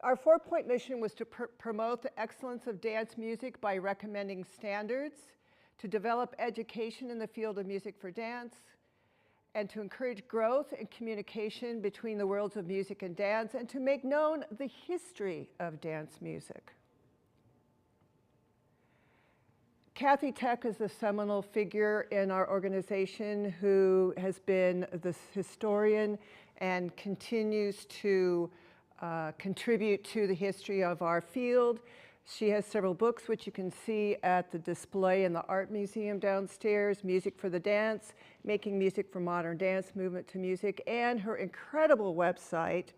our four-point mission was to promote the excellence of dance music by recommending standards, to develop education in the field of music for dance, and to encourage growth and communication between the worlds of music and dance, and to make known the history of dance music. Kathy Tech is a seminal figure in our organization who has been the historian and continues to contribute to the history of our field. She has several books which you can see at the display in the Art Museum downstairs, Music for the Dance, Making Music from Modern Dance Movement to Music, and her incredible website,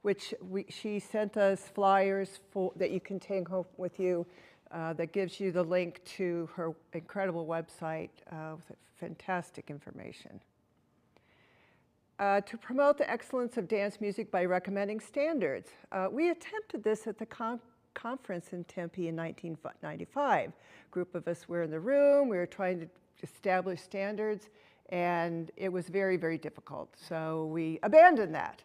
which she sent us flyers that you can take home with you, that gives you the link to her incredible website with fantastic information. To promote the excellence of dance music by recommending standards. We attempted this at the conference in Tempe in 1995. A group of us were in the room, we were trying to establish standards, and it was very, very difficult. So we abandoned that.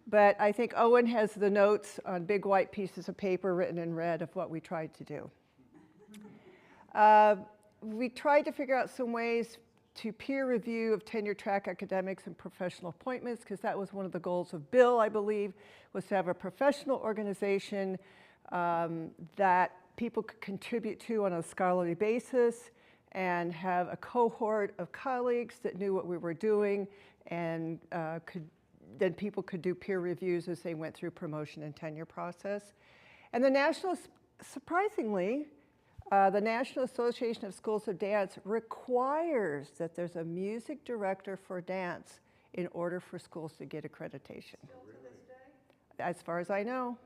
But I think Owen has the notes on big white pieces of paper written in red of what we tried to do. We tried to figure out some ways to peer review of tenure track academics and professional appointments, because that was one of the goals of Bill, I believe, was to have a professional organization that people could contribute to on a scholarly basis and have a cohort of colleagues that knew what we were doing and then people could do peer reviews as they went through promotion and tenure process. And the surprisingly, the National Association of Schools of Dance requires that there's a music director for dance in order for schools to get accreditation. Still to this day? As far as I know.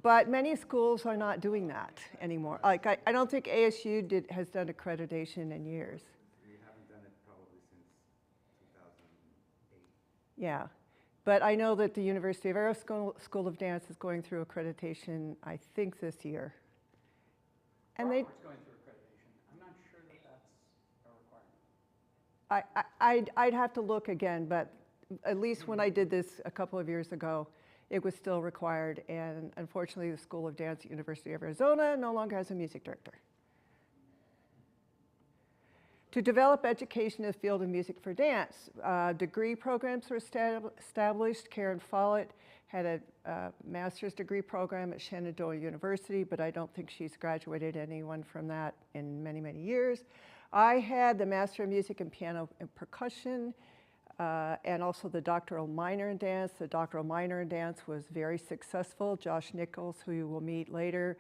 But many schools are not doing that anymore. Like, I don't think ASU has done accreditation in years. We haven't done it probably since 2008. Yeah, but I know that the University of Arizona School of Dance is going through accreditation, I think, this year. And It's going through accreditation. I'm not sure that that's a requirement. I'd have to look again, but at least when I did this a couple of years ago, it was still required, and unfortunately the School of Dance at University of Arizona no longer has a music director. To develop education in the field of music for dance, degree programs were established. Karen Follett had a master's degree program at Shenandoah University, but I don't think she's graduated anyone from that in many, many years. I had the Master of Music in Piano and Percussion, and also the doctoral minor in dance. The doctoral minor in dance was very successful. Josh Nichols, who you will meet later,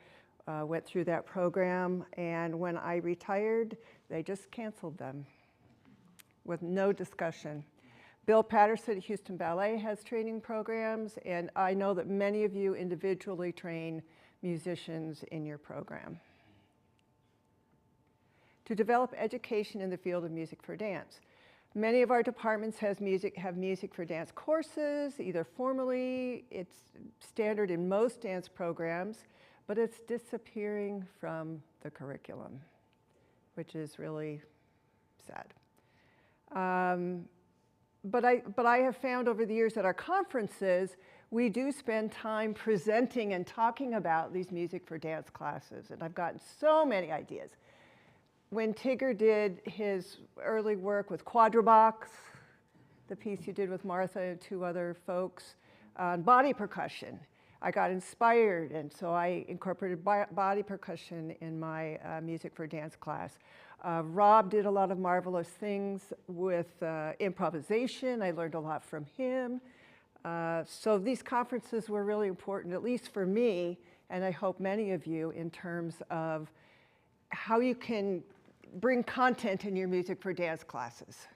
went through that program, and when I retired, they just canceled them with no discussion. Bill Patterson at Houston Ballet has training programs, and I know that many of you individually train musicians in your program. To develop education in the field of music for dance. Many of our departments have music for dance courses, either formally, it's standard in most dance programs, but it's disappearing from the curriculum, which is really sad. But I have found over the years at our conferences, we do spend time presenting and talking about these music for dance classes, and I've gotten so many ideas. When Tigger did his early work with Quadrabox, the piece you did with Martha and two other folks on body percussion, I got inspired, and so I incorporated body percussion in my music for dance class. Rob did a lot of marvelous things with improvisation. I learned a lot from him. So these conferences were really important, at least for me, and I hope many of you, in terms of how you can bring content in your music for dance classes.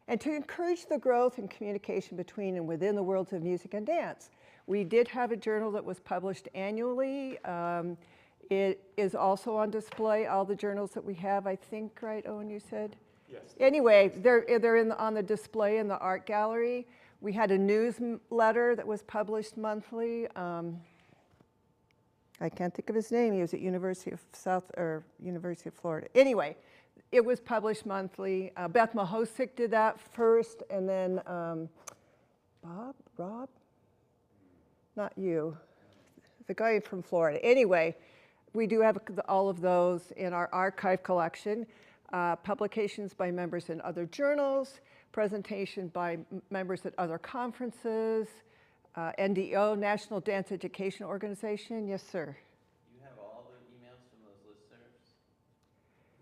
And to encourage the growth and communication between and within the worlds of music and dance. We did have a journal that was published annually. It is also on display, all the journals that we have, I think, right, Owen, you said? Yes. Anyway, they're on the display in the art gallery. We had a newsletter that was published monthly. I can't think of his name. He was at University of Florida. Anyway, it was published monthly. Beth Mahosik did that first, and then Rob? Not you, the guy from Florida. Anyway, we do have all of those in our archive collection. Publications by members in other journals, presentation by members at other conferences, NDO, National Dance Education Organization. Yes, sir. You have all the emails from those listservs?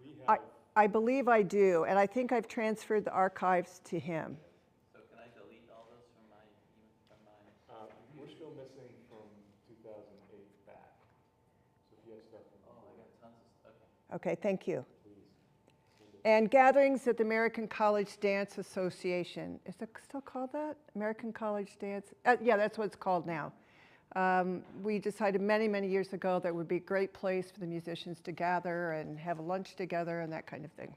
We have, I believe I do, and I think I've transferred the archives to him. So can I delete all those from my, we're still missing from 2008 back. So if you have stuff from. oh, I got tons of stuff, okay. Okay, thank you. Please. And gatherings at the American College Dance Association. Is it still called that? American College Dance? Yeah, that's what it's called now. We decided many, many years ago that it would be a great place for the musicians to gather and have a lunch together and that kind of thing.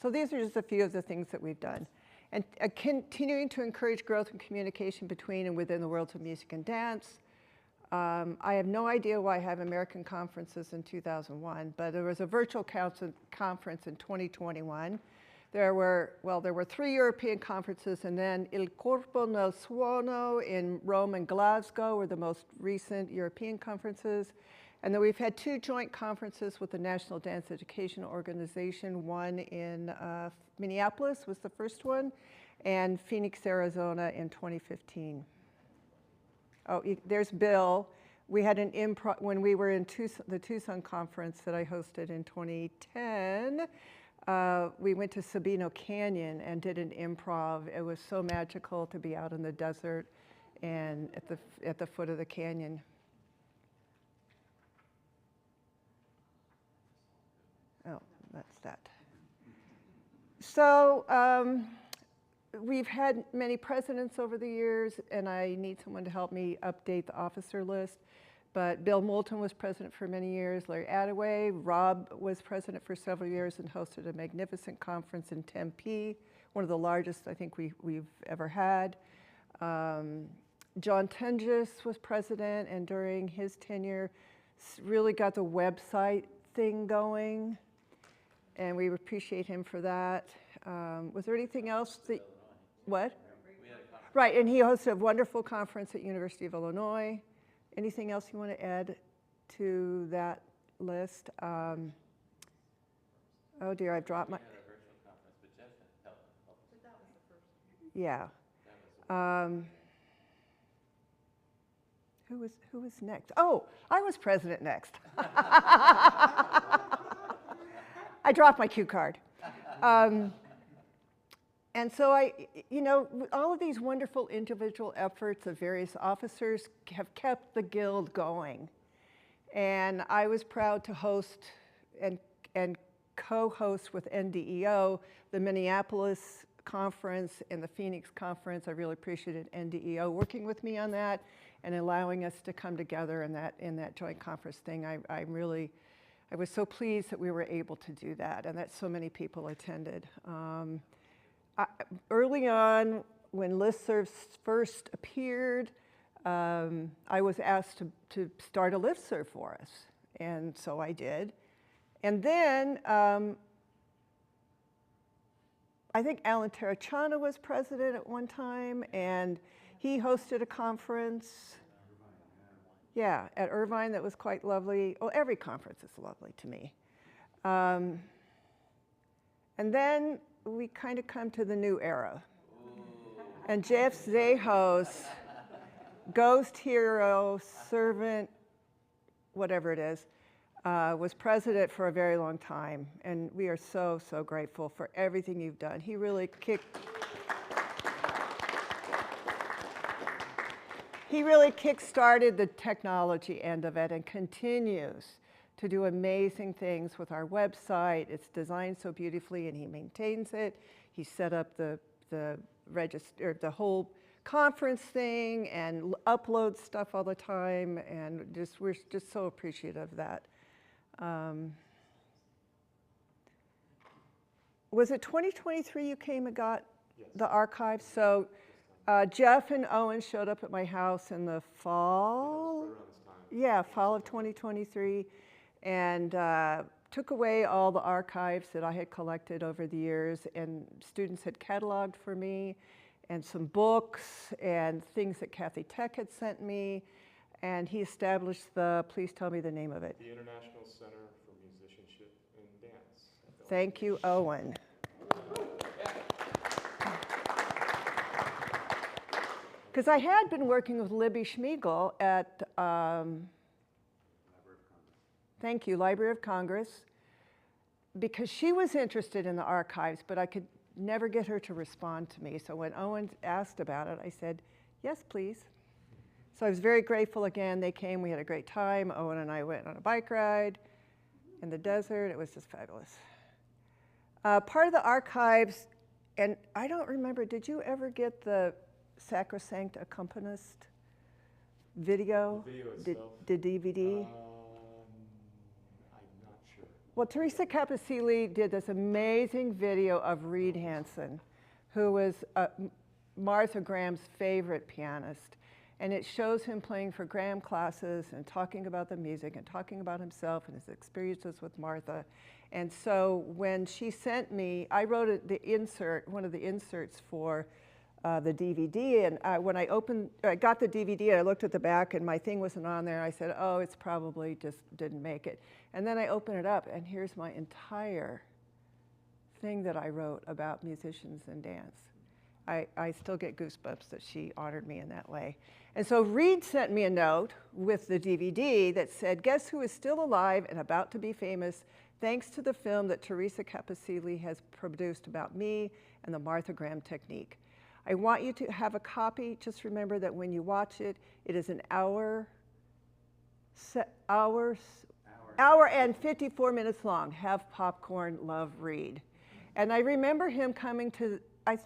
So these are just a few of the things that we've done. And continuing to encourage growth and communication between and within the worlds of music and dance. I have no idea why I have American conferences in 2001, but there was a virtual conference in 2021. There were 3 European conferences, and then Il Corpo nel Suono in Rome and Glasgow were the most recent European conferences. And then we've had 2 joint conferences with the National Dance Education Organization. One in Minneapolis was the first one, and Phoenix, Arizona in 2015. Oh, there's Bill. We had an improv, when we were in the Tucson conference that I hosted in 2010, we went to Sabino Canyon and did an improv. It was so magical to be out in the desert and at the foot of the canyon. Oh, that's that. So, we've had many presidents over the years, and I need someone to help me update the officer list. But Bill Moulton was president for many years, Larry Attaway. Rob was president for several years and hosted a magnificent conference in Tempe, one of the largest I think we've ever had. John Tengis was president, and during his tenure, really got the website thing going, and we appreciate him for that. Was there anything else that? What? We had a conference. Right, and he hosted a wonderful conference at University of Illinois. Anything else you want to add to that list? Oh dear, I've dropped my. We had a virtual conference, but Jeff had helped. But that was the first. Yeah. That was Who was next? Oh, I was president next. I dropped my cue card. And so all of these wonderful individual efforts of various officers have kept the Guild going. And I was proud to host and co-host with NDEO the Minneapolis conference and the Phoenix conference. I really appreciated NDEO working with me on that and allowing us to come together in that joint conference thing. I was so pleased that we were able to do that and that so many people attended. Early on, when listservs first appeared, I was asked to start a listserv for us, and so I did. And then I think Alan Terracciano was president at one time, and he hosted a conference. Yeah, at Irvine that was quite lovely. Well, every conference is lovely to me. And then we kind of come to the new era. And Jeff Zahos, ghost hero, servant, whatever it is, was president for a very long time. And we are so, so grateful for everything you've done. He really kick-started the technology end of it and continues to do amazing things with our website. It's designed so beautifully, and he maintains it. He set up the whole conference thing and uploads stuff all the time, and we're just so appreciative of that. Was it 2023 you came and got the archives? So Jeff and Owen showed up at my house in the fall. Yeah, fall of 2023. And took away all the archives that I had collected over the years, and students had cataloged for me, and some books and things that Kathy Tech had sent me. And he established the, please tell me the name of it. The International Center for Musicianship and Dance. Thank you, Owen. Because I had been working with Libby Schmiegel at, thank you, Library of Congress, because she was interested in the archives, but I could never get her to respond to me. So when Owen asked about it, I said, yes, please. So I was very grateful again. They came, we had a great time. Owen and I went on a bike ride in the desert. It was just fabulous. Part of the archives, and I don't remember, did you ever get the Sacrosanct Accompanist video? The video itself? The DVD? I'm not sure. Well, Teresa Capicilli did this amazing video of Reed Hansen, who was Martha Graham's favorite pianist. And it shows him playing for Graham classes and talking about the music and talking about himself and his experiences with Martha. And so when she sent me, I wrote the insert, one of the inserts for the DVD. And when I got the DVD, I looked at the back and my thing wasn't on there. I said, oh, it's probably just didn't make it. And then I open it up and here's my entire thing that I wrote about musicians and dance. I still get goosebumps that she honored me in that way. And so Reed sent me a note with the DVD that said, guess who is still alive and about to be famous thanks to the film that Teresa Capicilli has produced about me and the Martha Graham technique. I want you to have a copy. Just remember that when you watch it, it is an hour and 54 minutes long. Have popcorn, love Reed. And I remember him coming to,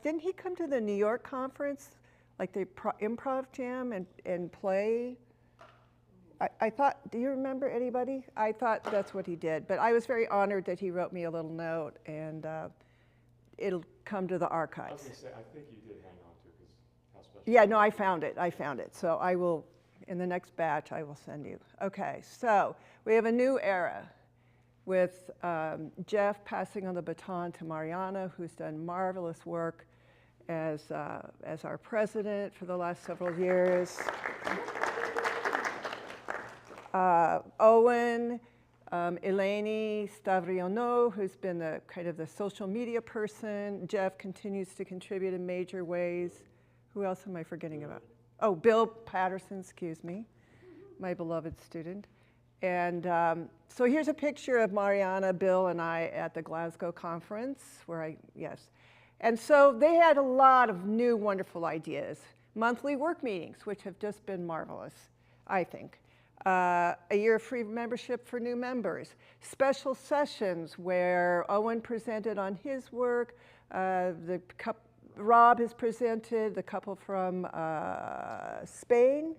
didn't he come to the New York conference? Like the improv jam and play? I thought, do you remember anybody? I thought that's what he did. But I was very honored that he wrote me a little note, and it'll come to the archives. I was going to say, I think you did hang on to it, because how special. Yeah, no, I found it. So I will, in the next batch, I will send you. Okay, so we have a new era with Jeff passing on the baton to Mariana, who's done marvelous work as our president for the last several years. Owen, Eleni Stavriano, who's been the kind of the social media person. Jeff continues to contribute in major ways. Who else am I forgetting about? Oh, Bill Patterson, excuse me, my beloved student. And so here's a picture of Mariana, Bill, and I at the Glasgow conference, yes. And so they had a lot of new wonderful ideas. Monthly work meetings, which have just been marvelous, I think. A year of free membership for new members. Special sessions where Owen presented on his work. Rob has presented, the couple from Spain.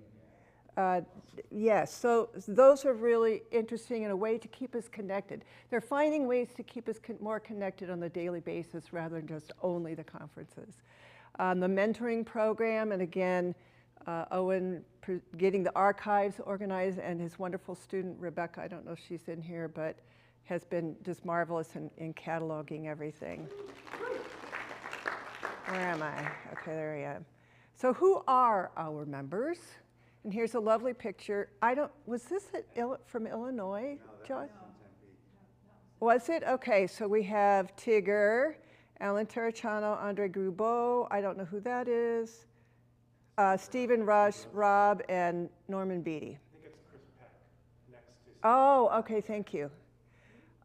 Yes, so those are really interesting in a way to keep us connected. They're finding ways to keep us more connected on a daily basis rather than just only the conferences. The mentoring program, and again, Owen getting the archives organized, and his wonderful student, Rebecca, I don't know if she's in here, but has been just marvelous in cataloging everything. Where am I? Okay, there I am. So who are our members? And here's a lovely picture. Was this from Illinois, Josh? Was it? Okay, so we have Tigger, Alan Terracciano, Andre Grubeau, I don't know who that is, Stephen Rush, Rob, and Norman Beatty. I think it's Chris Peck next to. Oh, okay, thank you.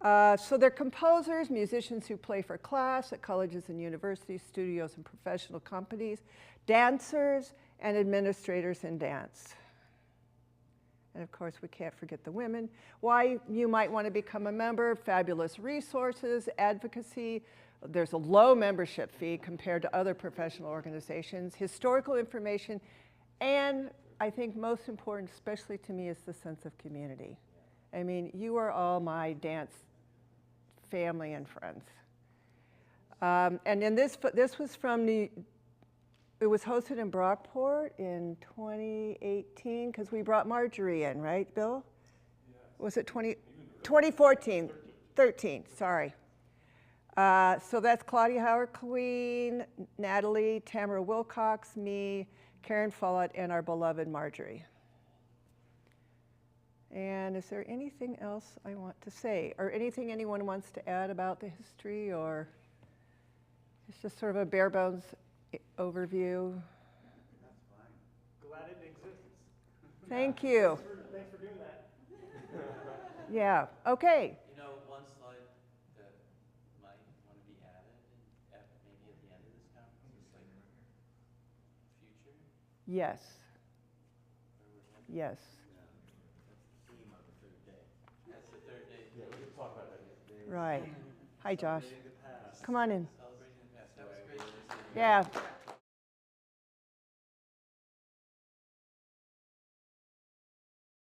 So they're composers, musicians who play for class at colleges and universities, studios and professional companies, dancers, and administrators in dance. And of course, we can't forget the women. Why you might want to become a member, fabulous resources, advocacy. There's a low membership fee compared to other professional organizations, historical information, and I think most important, especially to me, is the sense of community. I mean, you are all my dance family and friends. And in this was from it was hosted in Brockport in 2018, because we brought Marjorie in, right, Bill? Yes. Was it 2014? 13, sorry. So that's Claudia Howard Queen, Natalie, Tamara Wilcox, me, Karen Follett, and our beloved Marjorie. And is there anything else I want to say, or anything anyone wants to add about the history, or it's just sort of a bare bones overview? That's fine. Glad it exists. Thank you. Thanks for doing that. Yeah, okay. You know, one slide that might want to be added, maybe at the end of this conference, is like future. Yes, Or would that yes. That's the theme of the third day. That's the third day. Yeah, we can talk about that. Right. Hi, Josh. Celebrating the past. Come on in. Celebrating the past. That was great. Yeah.